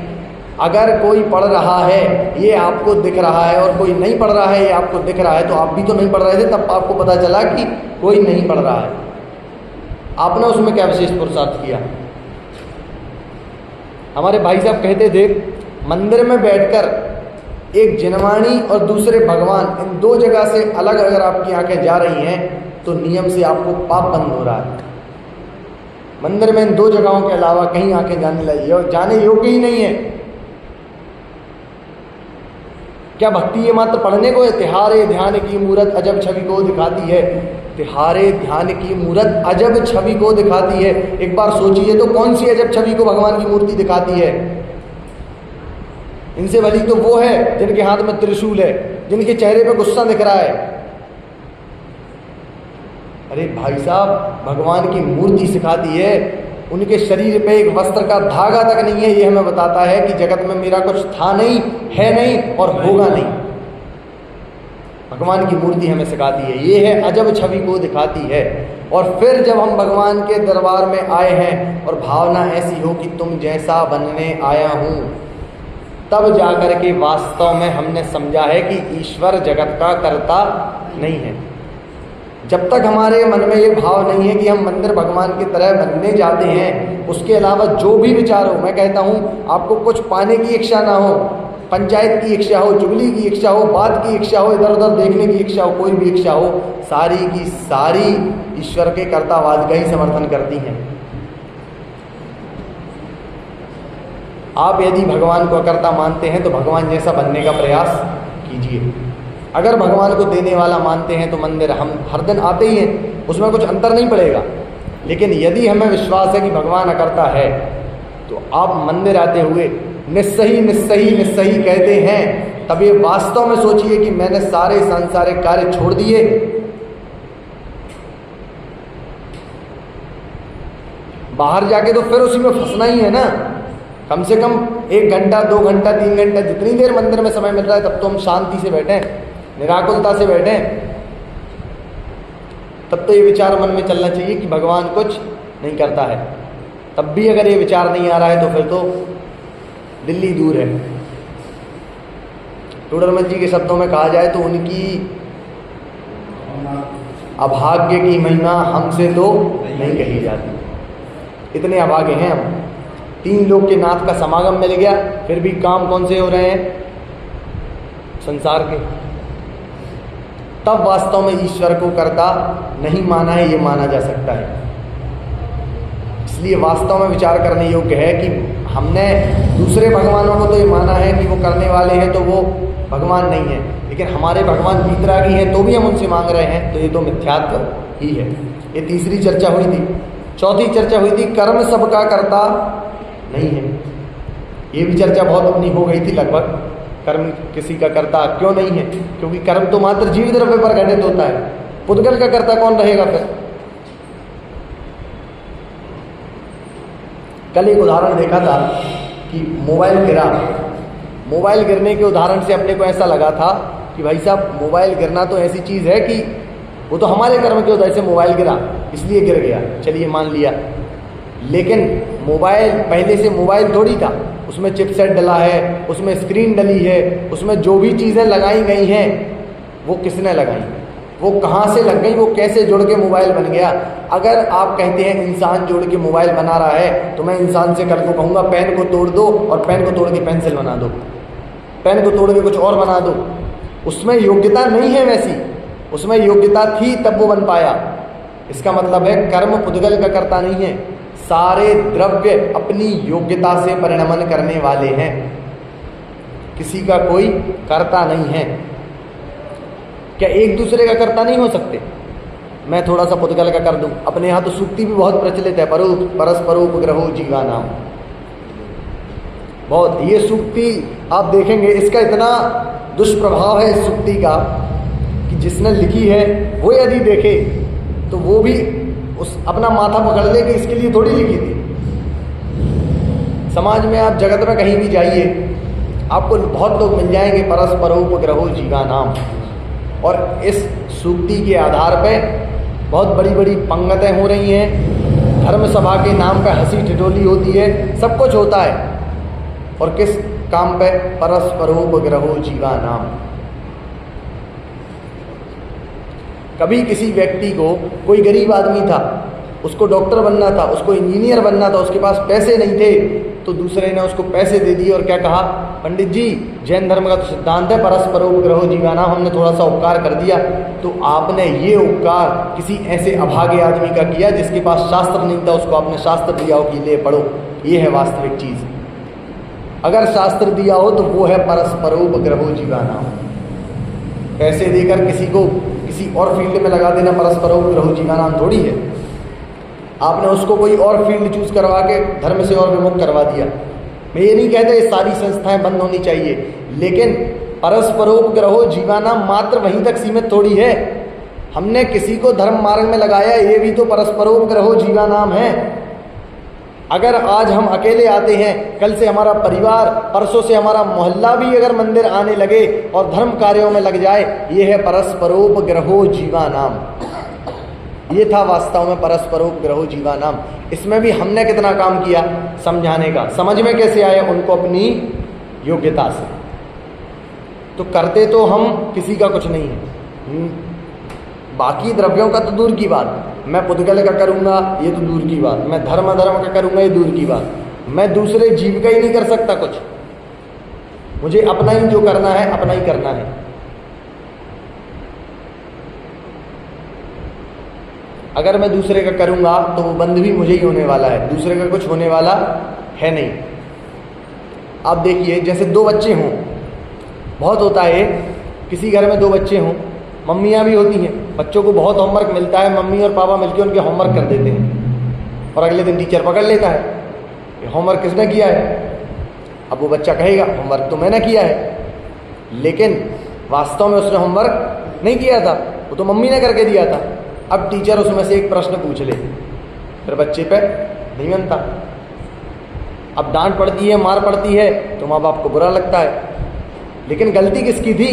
अगर कोई पढ़ रहा है ये आपको दिख रहा है और कोई नहीं पढ़ रहा है ये आपको दिख रहा है, तो आप भी तो नहीं पढ़ रहे थे, तब आपको पता चला कि कोई नहीं पढ़ रहा है। आपने उसमें क्या विशेष पुरुषार्थ किया? हमारे भाई साहब कहते थे मंदिर में बैठकर एक जिनवाणी और दूसरे भगवान, इन 2 जगह से अलग अगर आपकी आंखें जा रही हैं तो नियम से आपको पाप बंद हो रहा है। मंदिर में इन 2 जगहों के अलावा कहीं आंखें जाने लगी और जाने योग्य ही नहीं है। क्या भक्ति ये मात्र पढ़ने को है? तिहारे ध्यान की मूरत अजब छवि को दिखाती है, तिहारे ध्यान की मूरत अजब छवि को दिखाती है। एक बार सोचिए तो कौन सी अजब छवि को भगवान की मूर्ति दिखाती है? इनसे भली तो वो है जिनके हाथ में त्रिशूल है, जिनके चेहरे पे गुस्सा दिख रहा है। अरे भाई साहब, भगवान की मूर्ति सिखाती है, उनके शरीर पे एक वस्त्र का धागा तक नहीं है, ये हमें बताता है कि जगत में मेरा कुछ था नहीं, है नहीं और होगा नहीं। भगवान की मूर्ति हमें सिखाती है, ये है अजब छवि को दिखाती है। और फिर जब हम भगवान के दरबार में आए हैं और भावना ऐसी हो कि तुम जैसा बनने आया हूँ, तब जाकर के वास्तव में हमने समझा है कि ईश्वर जगत का कर्ता नहीं है। जब तक हमारे मन में ये भाव नहीं है कि हम मंदिर भगवान की तरह बनने जाते हैं, उसके अलावा जो भी विचार हो, मैं कहता हूँ आपको कुछ पाने की इच्छा ना हो, पंचायत की इच्छा हो, चुगली की इच्छा हो, बात की इच्छा हो, इधर उधर देखने की इच्छा हो, कोई भी इच्छा हो, सारी की सारी ईश्वर के कर्तावाद का ही समर्थन करती हैं। आप यदि भगवान को कर्ता मानते हैं तो भगवान जैसा बनने का प्रयास कीजिए। अगर भगवान को देने वाला मानते हैं तो मंदिर हम हर दिन आते ही हैं, उसमें कुछ अंतर नहीं पड़ेगा। लेकिन यदि हमें विश्वास है कि भगवान अकर्ता है तो आप मंदिर आते हुए निस्सही निस्सही निस्सही कहते हैं, तब ये वास्तव में सोचिए कि मैंने सारे सांसारिक कार्य छोड़ दिए। बाहर जाके तो फिर उसी में फंसना ही है ना। कम से कम 1 घंटा 2 घंटा 3 घंटा जितनी देर मंदिर में समय मिल रहा है तब तो हम शांति से बैठें, निराकुलता से बैठें। तब तो ये विचार मन में चलना चाहिए कि भगवान कुछ नहीं करता है। तब भी अगर ये विचार नहीं आ रहा है तो फिर तो दिल्ली दूर है। टोडरमल जी के शब्दों में कहा जाए तो उनकी अभाग्य की महिमा हमसे तो नहीं कही जाती। इतने अभागे हैं हम। 3 लोग के नाथ का समागम मिल गया, फिर भी काम कौन से हो रहे हैं? संसार के। तब वास्तव में ईश्वर को कर्ता नहीं माना है, ये माना जा सकता है। इसलिए वास्तव में विचार करने योग्य है कि हमने दूसरे भगवानों को तो ये माना है कि वो करने वाले हैं तो वो भगवान नहीं है, लेकिन हमारे भगवान वीतरागी हैं तो भी हम उनसे मांग रहे हैं, तो ये तो मिथ्यात्व ही है। ये तीसरी चर्चा हुई थी। चौथी चर्चा हुई थी कर्म सबका करता नहीं है। ये भी चर्चा बहुत अपनी हो गई थी लगभग। कर्म किसी का करता क्यों नहीं है? क्योंकि कर्म तो मात्र जीव द्रव्य पर घटित होता है, पुद्गल का करता कौन रहेगा फिर? कल एक उदाहरण देखा था कि मोबाइल गिरा। मोबाइल गिरने के उदाहरण से अपने को ऐसा लगा था कि भाई साहब मोबाइल गिरना तो ऐसी चीज़ है कि वो तो हमारे कर्म की वजह से मोबाइल गिरा, इसलिए गिर गया, चलिए मान लिया। लेकिन मोबाइल पहले से मोबाइल थोड़ी था, उसमें चिपसेट डला है, उसमें स्क्रीन डली है, उसमें जो भी चीज़ें लगाई गई हैं वो किसने लगाई, वो कहाँ से लग गई, वो कैसे जुड़ के मोबाइल बन गया। अगर आप कहते हैं इंसान जुड़ के मोबाइल बना रहा है, तो मैं इंसान से कल को कहूँगा पेन को तोड़ दो और पेन को तोड़ के पेंसिल बना दो, पेन को तोड़ के कुछ और बना दो। उसमें योग्यता नहीं है वैसी, उसमें योग्यता थी तब वो बन पाया। इसका मतलब है कर्म पुद्गल का करता नहीं है, सारे द्रव्य अपनी योग्यता से परिणमन करने वाले हैं, किसी का कोई कर्ता नहीं है। क्या एक दूसरे का कर्ता नहीं हो सकते? मैं थोड़ा सा पुद्गल का कर दूं। अपने यहाँ तो सूक्ति भी बहुत प्रचलित है, परस्परोपग्रहो जीवानाम, बहुत। ये सूक्ति आप देखेंगे, इसका इतना दुष्प्रभाव है इस सूक्ति का कि जिसने लिखी है वो यदि देखे तो वो भी उस अपना माथा पकड़ ले कि इसके लिए थोड़ी लिखी थी। समाज में आप जगत में कहीं भी जाइए, आपको बहुत लोग मिल जाएंगे परस्परोपग्रहो जीवानाम, और इस सूक्ति के आधार पे बहुत बड़ी बड़ी पंगतें हो रही हैं, धर्म सभा के नाम पे हंसी ठिठोली होती है, सब कुछ होता है। और किस काम पे? परस्परोपग्रहो जीवानाम। कभी किसी व्यक्ति को, कोई गरीब आदमी था, उसको डॉक्टर बनना था, उसको इंजीनियर बनना था, उसके पास पैसे नहीं थे, तो दूसरे ने उसको पैसे दे दिए और क्या कहा, पंडित जी जैन धर्म का तो सिद्धांत है परस्परोपग्रहो जीवानाम, हमने थोड़ा सा उपकार कर दिया। तो आपने ये उपकार किसी ऐसे अभागे आदमी का किया जिसके पास शास्त्र नहीं था, उसको आपने शास्त्र दिया हो कि ले पढ़ो। ये है वास्तविक चीज़। अगर शास्त्र दिया हो तो वो है परस्परोपग्रहो जीवानाम। पैसे देकर किसी को किसी और फील्ड में लगा देना परस्परोपग्रहो जीवानाम थोड़ी है। आपने उसको कोई और फील्ड चूज करवा के धर्म से और विमुख करवा दिया। मैं ये नहीं कहता ये सारी संस्थाएं बंद होनी चाहिए, लेकिन परस्परोपग्रहो जीवानाम मात्र वहीं तक सीमित थोड़ी है। हमने किसी को धर्म मार्ग में लगाया, ये भी तो परस्परोपग्रहो जीवानाम है। अगर आज हम अकेले आते हैं, कल से हमारा परिवार, परसों से हमारा मोहल्ला भी अगर मंदिर आने लगे और धर्म कार्यों में लग जाए, ये है परस्परोपग्रहो जीवानाम। ये था वास्तव में परस्परोपग्रहो जीवानाम। इसमें भी हमने कितना काम किया समझाने का। समझ में कैसे आया? उनको अपनी योग्यता से। तो करते तो हम किसी का कुछ नहीं है। बाकी द्रव्यों का तो दूर की बात, मैं पुद्गल का करूँगा ये तो दूर की बात, मैं धर्म का करूँगा ये दूर की बात, मैं दूसरे जीव का ही नहीं कर सकता कुछ। मुझे अपना ही जो करना है अपना ही करना है। अगर मैं दूसरे का करूँगा तो वो बंद भी मुझे ही होने वाला है, दूसरे का कुछ होने वाला है नहीं। आप देखिए, जैसे दो बच्चे हों, बहुत होता है किसी घर में दो बच्चे हों, मम्मियाँ भी होती हैं, बच्चों को बहुत होमवर्क मिलता है, मम्मी और पापा मिलकर उनके होमवर्क कर देते हैं और अगले दिन टीचर पकड़ लेता है कि होमवर्क किसने किया है। अब वो बच्चा कहेगा होमवर्क तो मैंने किया है, लेकिन वास्तव में उसने होमवर्क नहीं किया था, वो तो मम्मी ने करके दिया था। अब टीचर उसमें से एक प्रश्न पूछ ले, फिर बच्चे पे नहीं बनता। अब डांट पड़ती है, मार पड़ती है तो माँ बाप को बुरा लगता है, लेकिन गलती किसकी थी?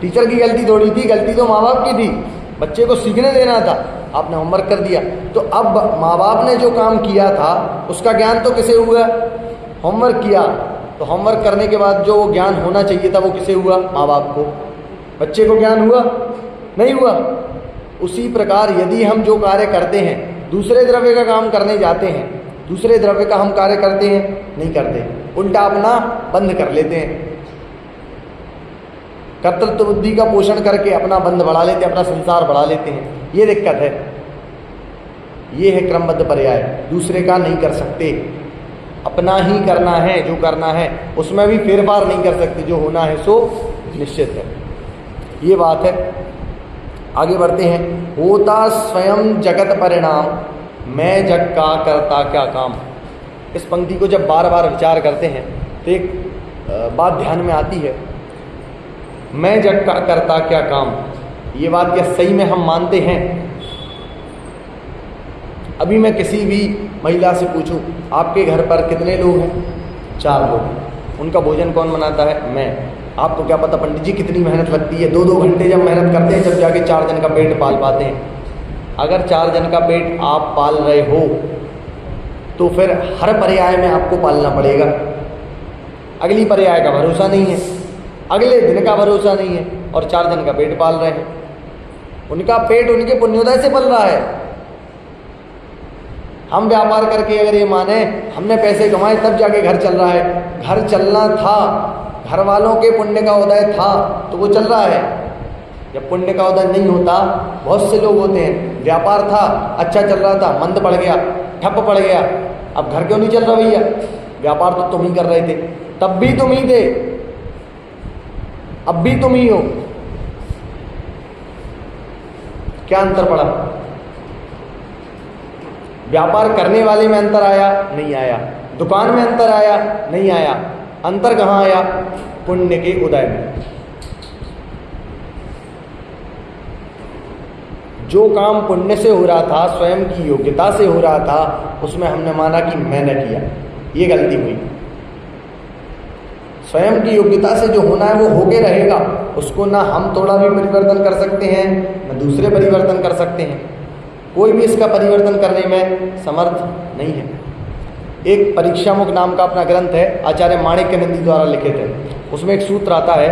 टीचर की गलती थोड़ी थी, गलती तो माँ बाप की थी। बच्चे को सीखने देना था, आपने होमवर्क कर दिया। तो अब माँ बाप ने जो काम किया था उसका ज्ञान तो किसे हुआ? होमवर्क किया, तो होमवर्क करने के बाद जो वो ज्ञान होना चाहिए था वो किसे हुआ? माँ बाप को। बच्चे को ज्ञान हुआ? नहीं हुआ। उसी प्रकार यदि हम जो कार्य करते हैं, दूसरे द्रव्य का काम करने जाते हैं, दूसरे द्रव्य का हम कार्य करते हैं? नहीं करते, उल्टा अपना बंद कर लेते हैं। कर्तृत्व बुद्धि का पोषण करके अपना बंध बढ़ा लेते हैं, अपना संसार बढ़ा लेते हैं। ये दिक्कत है। ये है क्रमबद्ध पर्याय, दूसरे का नहीं कर सकते, अपना ही करना है। जो करना है उसमें भी फेरफार नहीं कर सकते, जो होना है सो निश्चित है। ये बात है। आगे बढ़ते हैं। होता स्वयं जगत परिणाम, मैं जग का करता क्या काम। इस पंक्ति को जब बार बार विचार करते हैं तो एक बात ध्यान में आती है, मैं जग का करता क्या काम। ये बात क्या सही में हम मानते हैं? अभी मैं किसी भी महिला से पूछूं, आपके घर पर कितने लोग हैं? 4 लोग। उनका भोजन कौन बनाता है? मैं। आपको क्या पता पंडित जी कितनी मेहनत लगती है, 2-2 घंटे जब मेहनत करते हैं, जब जाके 4 जन का पेट पाल पाते हैं। अगर 4 जन का पेट आप पाल रहे हो तो फिर हर पर्याय में आपको पालना पड़ेगा। अगली पर्याय का भरोसा नहीं है, अगले दिन का भरोसा नहीं है, और 4 जन का पेट पाल रहे हैं। उनका पेट उनके पुण्योदय से पल रहा है। हम व्यापार करके अगर ये माने हमने पैसे कमाए तब जाके घर चल रहा है, घर चलना था, घर वालों के पुण्य का उदय था तो वो चल रहा है। जब पुण्य का उदय नहीं होता, बहुत से लोग होते हैं, व्यापार था, अच्छा चल रहा था, मंद पड़ गया, ठप पड़ गया, अब घर क्यों नहीं चल रहा भैया? व्यापार तो तुम ही कर रहे थे, तब भी तुम ही थे, अब भी तुम ही हो। क्या अंतर पड़ा? व्यापार करने वाले में अंतर आया? नहीं आया। दुकान में अंतर आया? नहीं आया। अंतर कहाँ आया? पुण्य के उदय में। जो काम पुण्य से हो रहा था, स्वयं की योग्यता से हो रहा था, उसमें हमने माना कि मैंने किया, ये गलती हुई। स्वयं की योग्यता से जो होना है वो होके रहेगा, उसको ना हम थोड़ा भी परिवर्तन कर सकते हैं, ना दूसरे परिवर्तन कर सकते हैं। कोई भी इसका परिवर्तन करने में समर्थ नहीं है। एक परीक्षामुख नाम का अपना ग्रंथ है, आचार्य माणिक्य नंदी द्वारा लिखित है। उसमें एक सूत्र आता है,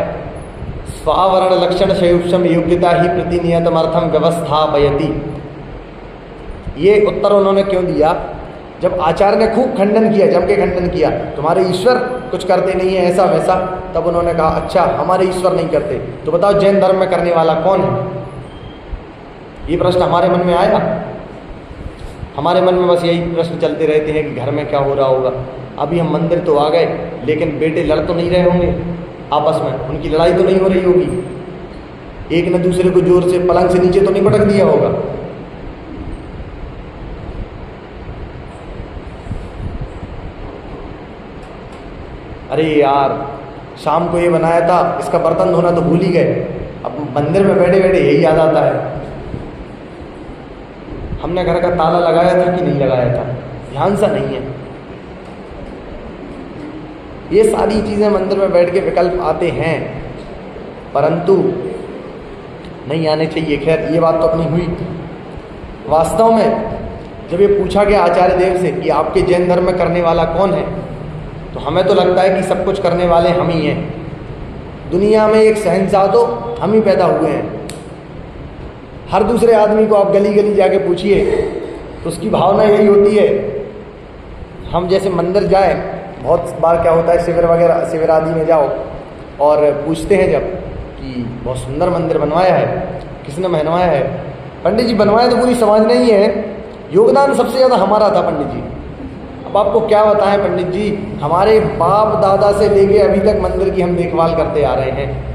स्वावरण लक्षण शयुषम योग्यता ही प्रतिनियतमर्थम व्यवस्थापयति। ये उत्तर उन्होंने क्यों दिया? जब आचार्य ने खूब खंडन किया, जम के खंडन किया, तुम्हारे ईश्वर कुछ करते नहीं है ऐसा वैसा, तब उन्होंने कहा अच्छा हमारे ईश्वर नहीं करते, तो बताओ जैन धर्म में करने वाला कौन है? ये प्रश्न हमारे मन में आया। हमारे मन में बस यही प्रश्न चलते रहते हैं कि घर में क्या हो रहा होगा। अभी हम मंदिर तो आ गए, लेकिन बेटे लड़ तो नहीं रहे होंगे आपस में, उनकी लड़ाई तो नहीं हो रही होगी, एक ने दूसरे को जोर से पलंग से नीचे तो नहीं पटक दिया होगा। अरे यार शाम को ये बनाया था, इसका बर्तन धोना तो भूल ही गए। अब मंदिर में बैठे बैठे यही याद आता है, हमने घर का ताला लगाया था कि नहीं लगाया था, ध्यान सा नहीं है। ये सारी चीज़ें मंदिर में बैठ के विकल्प आते हैं, परंतु नहीं आने चाहिए। खैर ये बात तो अपनी हुई। वास्तव में जब ये पूछा गया आचार्य देव से कि आपके जैन धर्म में करने वाला कौन है, तो हमें तो लगता है कि सब कुछ करने वाले हम ही हैं। दुनिया में एक शहंशाह तो हम ही पैदा हुए हैं। हर दूसरे आदमी को आप गली गली जाके पूछिए तो उसकी भावना यही होती है। हम जैसे मंदिर जाए, बहुत बार क्या होता है शिविर वगैरह, शिविर आदि में जाओ और पूछते हैं जब कि बहुत सुंदर मंदिर बनवाया है, किसने बनवाया है? पंडित जी बनवाया तो पूरी समाज ने ही है, योगदान सबसे ज़्यादा हमारा था पंडित जी। अब आपको क्या बताएं पंडित जी, हमारे बाप दादा से लेके अभी तक मंदिर की हम देखभाल करते आ रहे हैं।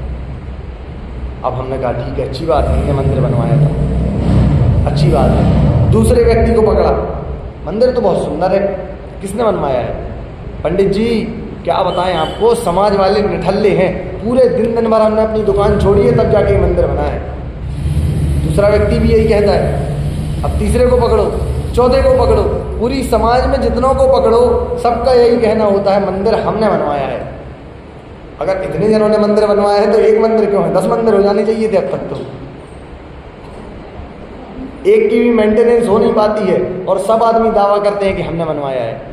अब हमने कहा ठीक है, अच्छी बात है, हमने मंदिर बनवाया था, अच्छी बात है। दूसरे व्यक्ति को पकड़ा, मंदिर तो बहुत सुंदर है, किसने बनवाया है? पंडित जी क्या बताएं आपको, समाज वाले निठल्ले हैं, पूरे दिन भर हमने अपनी दुकान छोड़ी है तब जाके मंदिर बना है। दूसरा व्यक्ति भी यही कहता है। अब तीसरे को पकड़ो, चौथे को पकड़ो, पूरी समाज में जितनों को पकड़ो, सबका यही कहना होता है मंदिर हमने बनवाया है। अगर इतने जनों ने मंदिर बनवाया है तो एक मंदिर क्यों है, 10 मंदिर हो जाने चाहिए थे अब तक। तो एक की भी मेंटेनेंस हो नहीं पाती है और सब आदमी दावा करते हैं कि हमने बनवाया है।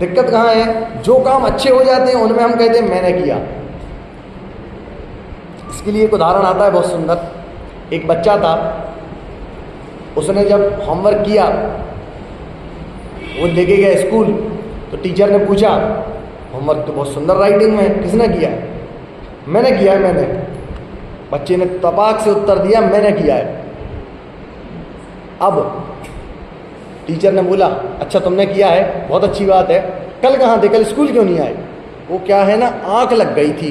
दिक्कत कहाँ है? जो काम अच्छे हो जाते हैं उनमें हम कहते हैं मैंने किया। इसके लिए एक उदाहरण आता है बहुत सुंदर। एक बच्चा था, उसने जब होमवर्क किया, वो लेके गया स्कूल, तो टीचर ने पूछा होमवर्क तो बहुत सुंदर राइटिंग में है, किसने किया? मैंने किया है, मैंने। बच्चे ने तपाक से उत्तर दिया मैंने किया है। अब टीचर ने बोला अच्छा तुमने किया है, बहुत अच्छी बात है, कल कहाँ थे, कल स्कूल क्यों नहीं आए? वो क्या है ना, आंख लग गई थी।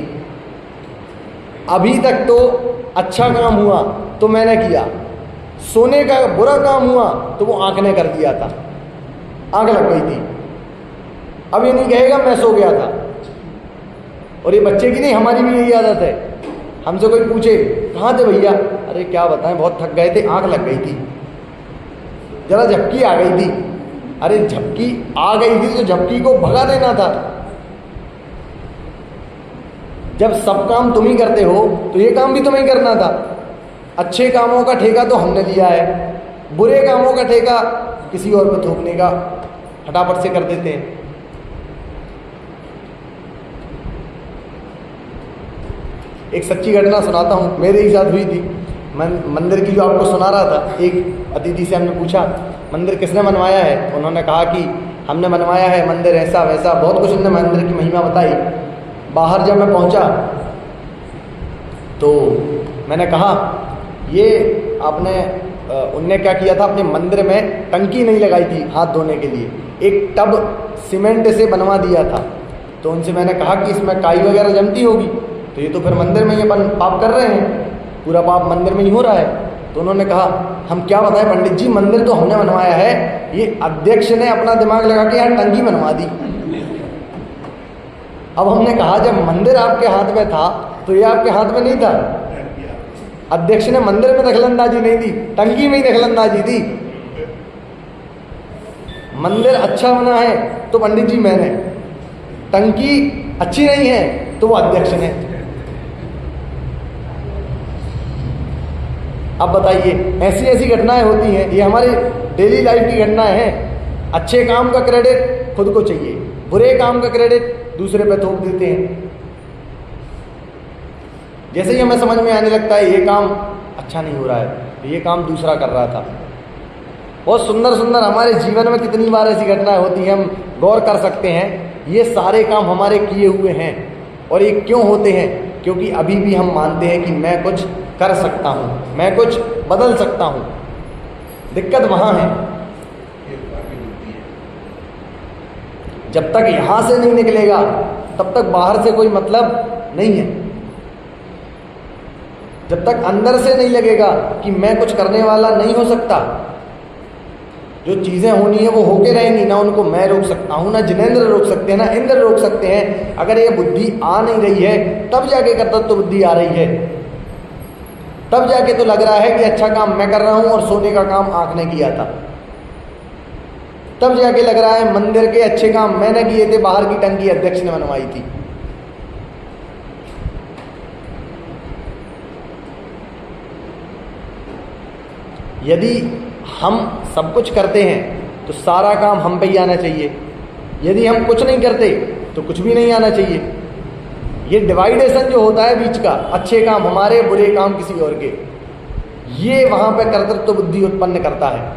अभी तक तो अच्छा काम हुआ तो मैंने किया, सोने का बुरा काम हुआ तो वो आंख ने कर दिया था, आंख लग गई थी। अब ये नहीं कहेगा मैं सो गया था। और ये बच्चे की नहीं, हमारी भी यही आदत है। हमसे कोई पूछे कहाँ थे भैया, अरे क्या बताएं बहुत थक गए थे, आंख लग गई थी, जरा झपकी आ गई थी। अरे झपकी आ गई थी तो झपकी को भगा देना था। जब सब काम तुम ही करते हो तो ये काम भी तुम्हें ही करना था। अच्छे कामों का ठेका तो हमने लिया है, बुरे कामों का ठेका किसी और पे थोपने का फटाफट से कर देते हैं। एक सच्ची घटना सुनाता हूँ, मेरे ही साथ हुई थी। मंदिर की जो आपको सुना रहा था, एक अतिथि से हमने पूछा मंदिर किसने बनवाया है? उन्होंने कहा कि हमने बनवाया है मंदिर, ऐसा वैसा बहुत कुछ उन्होंने मंदिर की महिमा बताई। बाहर जब मैं पहुंचा तो मैंने कहा ये आपने उनने क्या किया था, अपने मंदिर में टंकी नहीं लगाई थी हाथ धोने के लिए, एक टब सीमेंट से बनवा दिया था। तो उनसे मैंने कहा कि इसमें काई वगैरह जमती होगी, तो ये तो फिर मंदिर में ये पाप कर रहे हैं, पूरा पाप मंदिर में ही हो रहा है। तो उन्होंने कहा हम क्या बताएं पंडित जी, मंदिर तो हमने बनवाया है, ये अध्यक्ष ने अपना दिमाग लगा के यहाँ टंकी बनवा दी। अब हमने कहा जब मंदिर आपके हाथ में था तो ये आपके हाथ में नहीं था, अध्यक्ष ने मंदिर में दखलंदाजी नहीं दी, टंकी में ही दखलंदाजी दी। मंदिर अच्छा बना है तो पंडित जी मैंने, टंकी अच्छी नहीं है तो वो अध्यक्ष ने। अब बताइए, ऐसी ऐसी घटनाएं होती हैं, ये हमारी डेली लाइफ की घटनाएं हैं। अच्छे काम का क्रेडिट खुद को चाहिए, बुरे काम का क्रेडिट दूसरे पे थोप देते हैं। जैसे ही हमें समझ में आने लगता है ये काम अच्छा नहीं हो रहा है, तो ये काम दूसरा कर रहा था। बहुत सुंदर सुंदर हमारे जीवन में कितनी बार ऐसी घटनाएं होती हैं, हम गौर कर सकते हैं। ये सारे काम हमारे किए हुए हैं, और ये क्यों होते हैं? क्योंकि अभी भी हम मानते हैं कि मैं कुछ कर सकता हूँ, मैं कुछ बदल सकता हूँ। दिक्कत वहाँ है, जब तक यहाँ से नहीं निकलेगा तब तक बाहर से कोई मतलब नहीं है। जब तक अंदर से नहीं लगेगा कि मैं कुछ करने वाला नहीं हो सकता, जो चीज़ें होनी है वो होके रहेंगी। ना उनको मैं रोक सकता हूँ, ना जिनेंद्र रोक सकते हैं, ना इंद्र रोक सकते हैं। अगर ये बुद्धि आ नहीं रही है तब जाके कर्तव्य बुद्धि आ रही है, तब जाके तो लग रहा है कि अच्छा काम मैं कर रहा हूँ और सोने का काम आँख ने किया था। तब जाके लग रहा है मंदिर के अच्छे काम मैंने किए थे, बाहर की टंकी अध्यक्ष ने बनवाई थी। यदि हम सब कुछ करते हैं तो सारा काम हम पे ही आना चाहिए, यदि हम कुछ नहीं करते तो कुछ भी नहीं आना चाहिए। ये डिवाइडेशन जो होता है बीच का, अच्छे काम हमारे, बुरे काम किसी और के, ये वहां पे कर्तृत्व बुद्धि उत्पन्न करता है।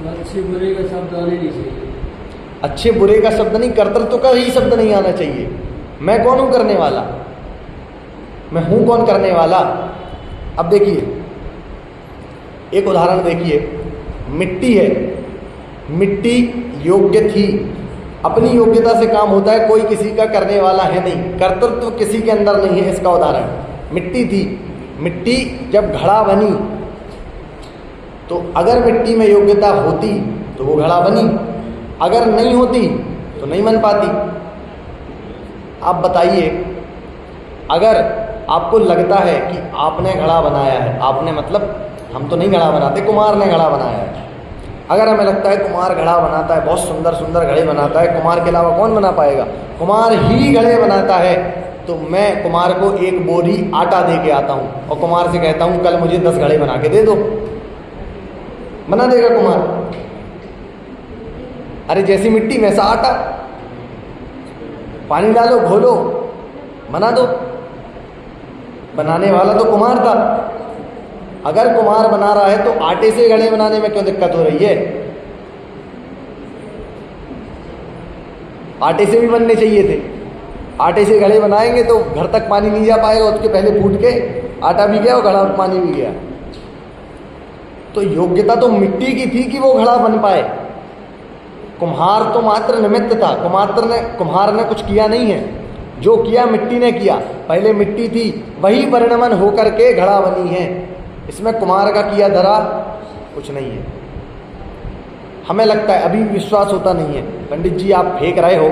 अच्छे बुरे का शब्द आने नहीं चाहिए, अच्छे बुरे का शब्द नहीं, कर्तृत्व का ही शब्द नहीं आना चाहिए। मैं कौन हूं करने वाला, मैं हूं कौन करने वाला। अब देखिए एक उदाहरण देखिए, मिट्टी है, मिट्टी योग्य थी, अपनी योग्यता से काम होता है, कोई किसी का करने वाला है नहीं, कर्तृत्व किसी के अंदर नहीं है। इसका उदाहरण मिट्टी थी, मिट्टी जब घड़ा बनी तो अगर मिट्टी में योग्यता होती तो वो घड़ा बनी, अगर नहीं होती तो नहीं बन पाती। आप बताइए, अगर आपको लगता है कि आपने घड़ा बनाया है, आपने मतलब हम तो नहीं घड़ा बनाते, कुम्हार ने घड़ा बनाया है। अगर हमें लगता है कुम्हार घड़ा बनाता है, बहुत सुंदर सुंदर घड़े बनाता है, कुम्हार के अलावा कौन बना पाएगा, कुम्हार ही घड़े बनाता है, तो मैं कुम्हार को एक बोरी आटा दे के आता हूँ और कुम्हार से कहता हूँ कल मुझे 10 घड़े बना के दे दो, बना देगा कुम्हार। अरे जैसी मिट्टी वैसा आटा, पानी डालो घोलो बना दो। बनाने वाला तो कुम्हार था। अगर कुम्हार बना रहा है तो आटे से घड़े बनाने में क्यों दिक्कत हो रही है? आटे से भी बनने चाहिए थे। आटे से घड़े बनाएंगे तो घर तक पानी नहीं जा पाएगा, उसके पहले फूट के आटा भी गया और घड़ा पानी भी गया। तो योग्यता तो मिट्टी की थी कि वो घड़ा बन पाए। कुम्हार तो मात्र निमित्त था, कुम्हार ने कुछ किया नहीं है, जो किया मिट्टी ने किया। पहले मिट्टी थी, वही परिणमन होकर के घड़ा बनी है। इसमें कुम्हार का किया धरा कुछ नहीं है। हमें लगता है, अभी विश्वास होता नहीं है। पंडित जी आप फेंक रहे हो,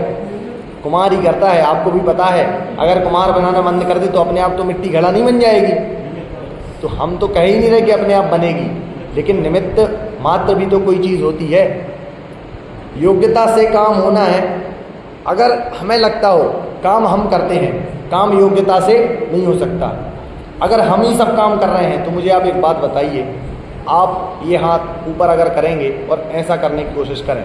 कुम्हार ही करता है, आपको भी पता है। अगर कुम्हार बनाना बंद कर दे तो अपने आप तो मिट्टी घड़ा नहीं बन जाएगी। तो हम तो कह ही नहीं रहे कि अपने आप बनेगी, लेकिन निमित्त मात्र भी तो कोई चीज़ होती है। योग्यता से काम होना है। अगर हमें लगता हो काम हम करते हैं, काम योग्यता से नहीं हो सकता। अगर हम ही सब काम कर रहे हैं तो मुझे आप एक बात बताइए, आप ये हाथ ऊपर अगर करेंगे और ऐसा करने की कोशिश करें,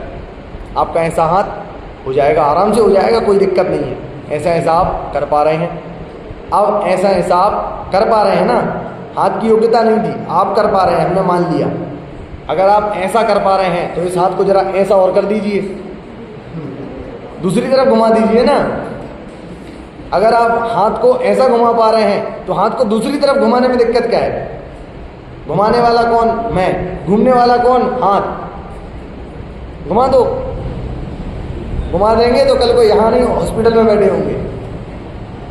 आपका ऐसा हाथ हो जाएगा, आराम से हो जाएगा, कोई दिक्कत नहीं है। ऐसा ऐसा आप कर पा रहे हैं। अब ऐसा ऐसा आप कर पा रहे हैं ना, हाथ की योग्यता नहीं थी, आप कर पा रहे हैं, हमने मान लिया। अगर आप ऐसा कर पा रहे हैं तो इस हाथ को जरा ऐसा और कर दीजिए, दूसरी तरफ घुमा दीजिए ना। अगर आप हाथ को ऐसा घुमा पा रहे हैं तो हाथ को दूसरी तरफ घुमाने में दिक्कत क्या है? घुमाने वाला कौन? मैं। घूमने वाला कौन? हाथ। घुमा दो। घुमा देंगे तो कल को यहाँ नहीं, हॉस्पिटल में बैठे होंगे,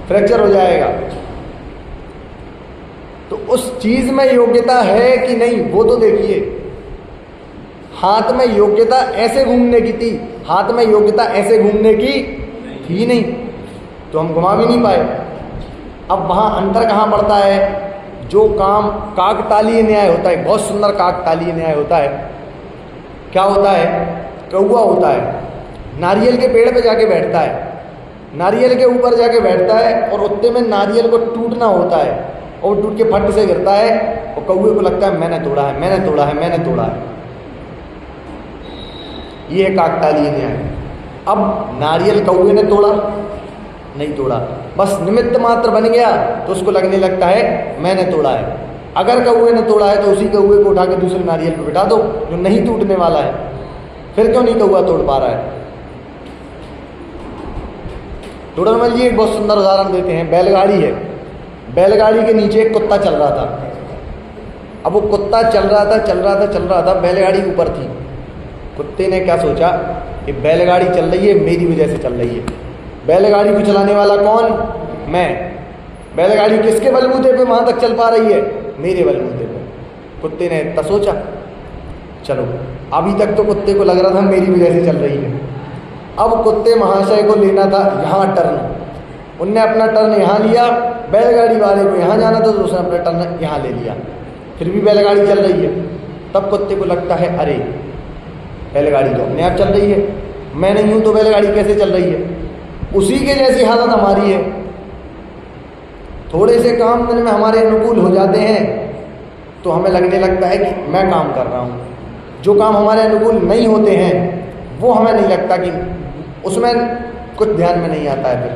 फ्रैक्चर हो जाएगा। तो उस चीज में योग्यता है कि नहीं वो तो देखिए। हाथ में योग्यता ऐसे घूमने की थी, हाथ में योग्यता ऐसे घूमने की थी नहीं, तो हम घुमा भी नहीं पाए। अब वहाँ अंतर कहाँ पड़ता है? जो काम काकतालीय न्याय होता है, बहुत सुंदर काकतालीय न्याय होता है। क्या होता है? कौवा होता है, नारियल के पेड़ पे जाके बैठता है, नारियल के ऊपर जाके बैठता है और उतने में नारियल को टूटना होता है और टूट के फट से गिरता है और कौवे को लगता है मैंने तोड़ा है, मैंने तोड़ा है, मैंने तोड़ा है। ये है काकतालीय न्याय। अब नारियल कौवे ने तोड़ा नहीं तोड़ा, बस निमित्त मात्र बन गया, तो उसको लगने लगता है मैंने तोड़ा है। अगर कौवे ने तोड़ा है तो उसी कौवे को उठा के दूसरे नारियल पे बिठा दो जो नहीं टूटने वाला है। फिर क्यों नहीं कौवा तोड़ पा रहा है? टोडरमल जी एक बहुत सुंदर उदाहरण देते हैं। बैलगाड़ी है, बैलगाड़ी के नीचे एक कुत्ता चल रहा था। अब वो कुत्ता चल रहा था, बैलगाड़ी ऊपर थी। कुत्ते ने क्या सोचा कि बैलगाड़ी चल रही है, मेरी वजह से चल रही है। बैलगाड़ी को चलाने वाला कौन? मैं। बैलगाड़ी किसके बलबूते पे वहाँ तक चल पा रही है? मेरे बलबूते पे। कुत्ते ने इतना सोचा, चलो अभी तक तो कुत्ते को लग रहा था मेरी वजह से चल रही है। अब कुत्ते महाशय को लेना था यहाँ टर्न, उनने अपना टर्न यहाँ लिया, बैलगाड़ी वाले को यहाँ जाना था तो उसने अपना टर्न यहाँ ले लिया। फिर भी बैलगाड़ी चल रही है। तब कुत्ते को लगता है अरे बैलगाड़ी तो अपने आप चल रही है, मैं नहीं हूँ तो बैलगाड़ी कैसे चल रही है? उसी के जैसी हालत हमारी है। थोड़े से काम दिन में हमारे अनुकूल हो जाते हैं तो हमें लगने लगता है कि मैं काम कर रहा हूँ। जो काम हमारे अनुकूल नहीं होते हैं वो हमें नहीं लगता कि उसमें कुछ ध्यान में नहीं आता है। फिर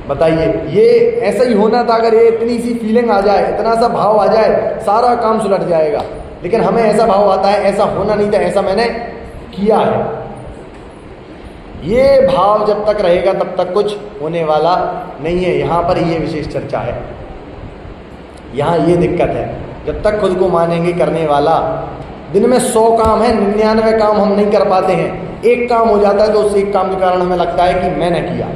बताइए, ये ऐसा ही होना था। अगर ये इतनी सी फीलिंग आ जाए, इतना सा भाव आ जाए, सारा काम सुलट जाएगा। लेकिन हमें ऐसा भाव आता है ऐसा होना नहीं था, ऐसा मैंने किया है। ये भाव जब तक रहेगा तब तक कुछ होने वाला नहीं है। यहाँ पर ये विशेष चर्चा है, यहाँ ये दिक्कत है। जब तक खुद को मानेंगे करने वाला, दिन में 100 काम है, 99 काम हम नहीं कर पाते हैं, एक काम हो जाता है तो उस एक काम के कारण हमें लगता है कि मैंने किया,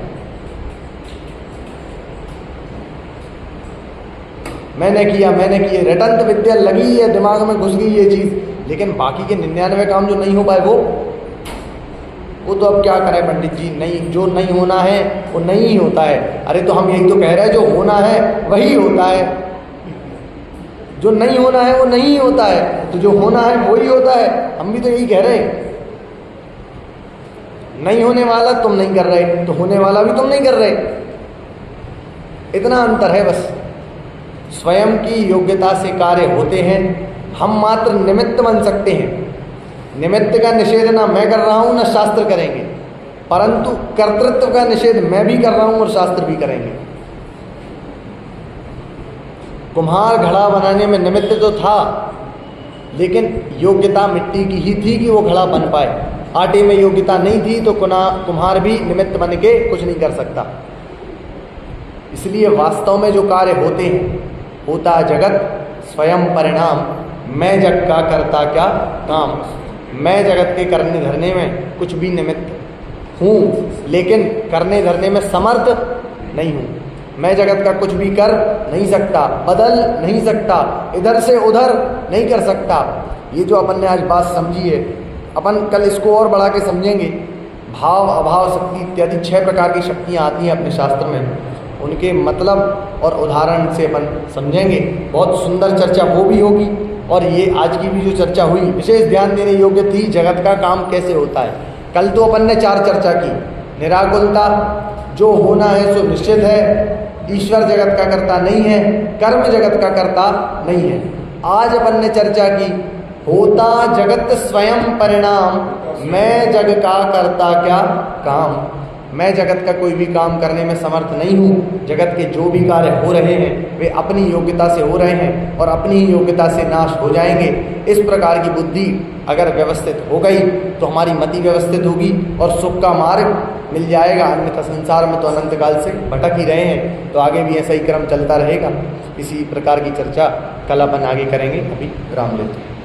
मैंने किया, मैंने किए। रटंत विद्या लगी है, दिमाग में घुस गई ये चीज़, लेकिन बाकी के 99 काम जो नहीं हो पाए वो तो अब क्या करें पंडित जी? नहीं, जो नहीं होना है वो नहीं ही होता है। अरे तो हम यही तो कह रहे हैं, जो होना है वही होता है, जो नहीं होना है वो नहीं होता है, तो जो होना है वही होता है। हम भी तो यही कह रहे हैं। नहीं होने वाला तुम नहीं कर रहे तो होने वाला भी तुम नहीं कर रहे, इतना अंतर है बस। स्वयं की योग्यता से कार्य होते हैं, हम मात्र निमित्त बन सकते हैं। निमित्त का निषेध ना मैं कर रहा हूं ना शास्त्र करेंगे, परंतु कर्तृत्व का निषेध मैं भी कर रहा हूं और शास्त्र भी करेंगे। कुम्हार घड़ा बनाने में निमित्त तो था, लेकिन योग्यता मिट्टी की ही थी कि वो घड़ा बन पाए। आटे में योग्यता नहीं थी तो कुम्हार भी निमित्त बन के कुछ नहीं कर सकता। इसलिए वास्तव में जो कार्य होते हैं, होता जगत स्वयं परिणाम, मैं जग का करता क्या काम। मैं जगत के करने धरने में कुछ भी निमित्त हूँ, लेकिन करने धरने में समर्थ नहीं हूँ। मैं जगत का कुछ भी कर नहीं सकता, बदल नहीं सकता, इधर से उधर नहीं कर सकता। ये जो अपन ने आज बात समझी है, अपन कल इसको और बढ़ा के समझेंगे। भाव, अभाव शक्ति इत्यादि 6 प्रकार की शक्तियाँ आती हैं अपने शास्त्र में, उनके मतलब और उदाहरण से अपन समझेंगे। बहुत सुंदर चर्चा वो भी होगी, और ये आज की भी जो चर्चा हुई विशेष ध्यान देने योग्य थी, जगत का काम कैसे होता है। कल तो अपन ने 4 चर्चा की, निराकुलता, जो होना है सो निश्चित है, ईश्वर जगत का कर्ता नहीं है, कर्म जगत का कर्ता नहीं है। आज अपन ने चर्चा की, होता जगत स्वयं परिणाम, मैं जग का करता क्या काम। मैं जगत का कोई भी काम करने में समर्थ नहीं हूँ। जगत के जो भी कार्य हो रहे हैं वे अपनी योग्यता से हो रहे हैं और अपनी ही योग्यता से नाश हो जाएंगे। इस प्रकार की बुद्धि अगर व्यवस्थित हो गई तो हमारी मति व्यवस्थित होगी और सुख का मार्ग मिल जाएगा। अन्यथा संसार में तो अनंत काल से भटक ही रहे हैं, तो आगे भी ऐसा ही क्रम चलता रहेगा। इसी प्रकार की चर्चा कल अपन आगे करेंगे। अभी विराम लेते हैं।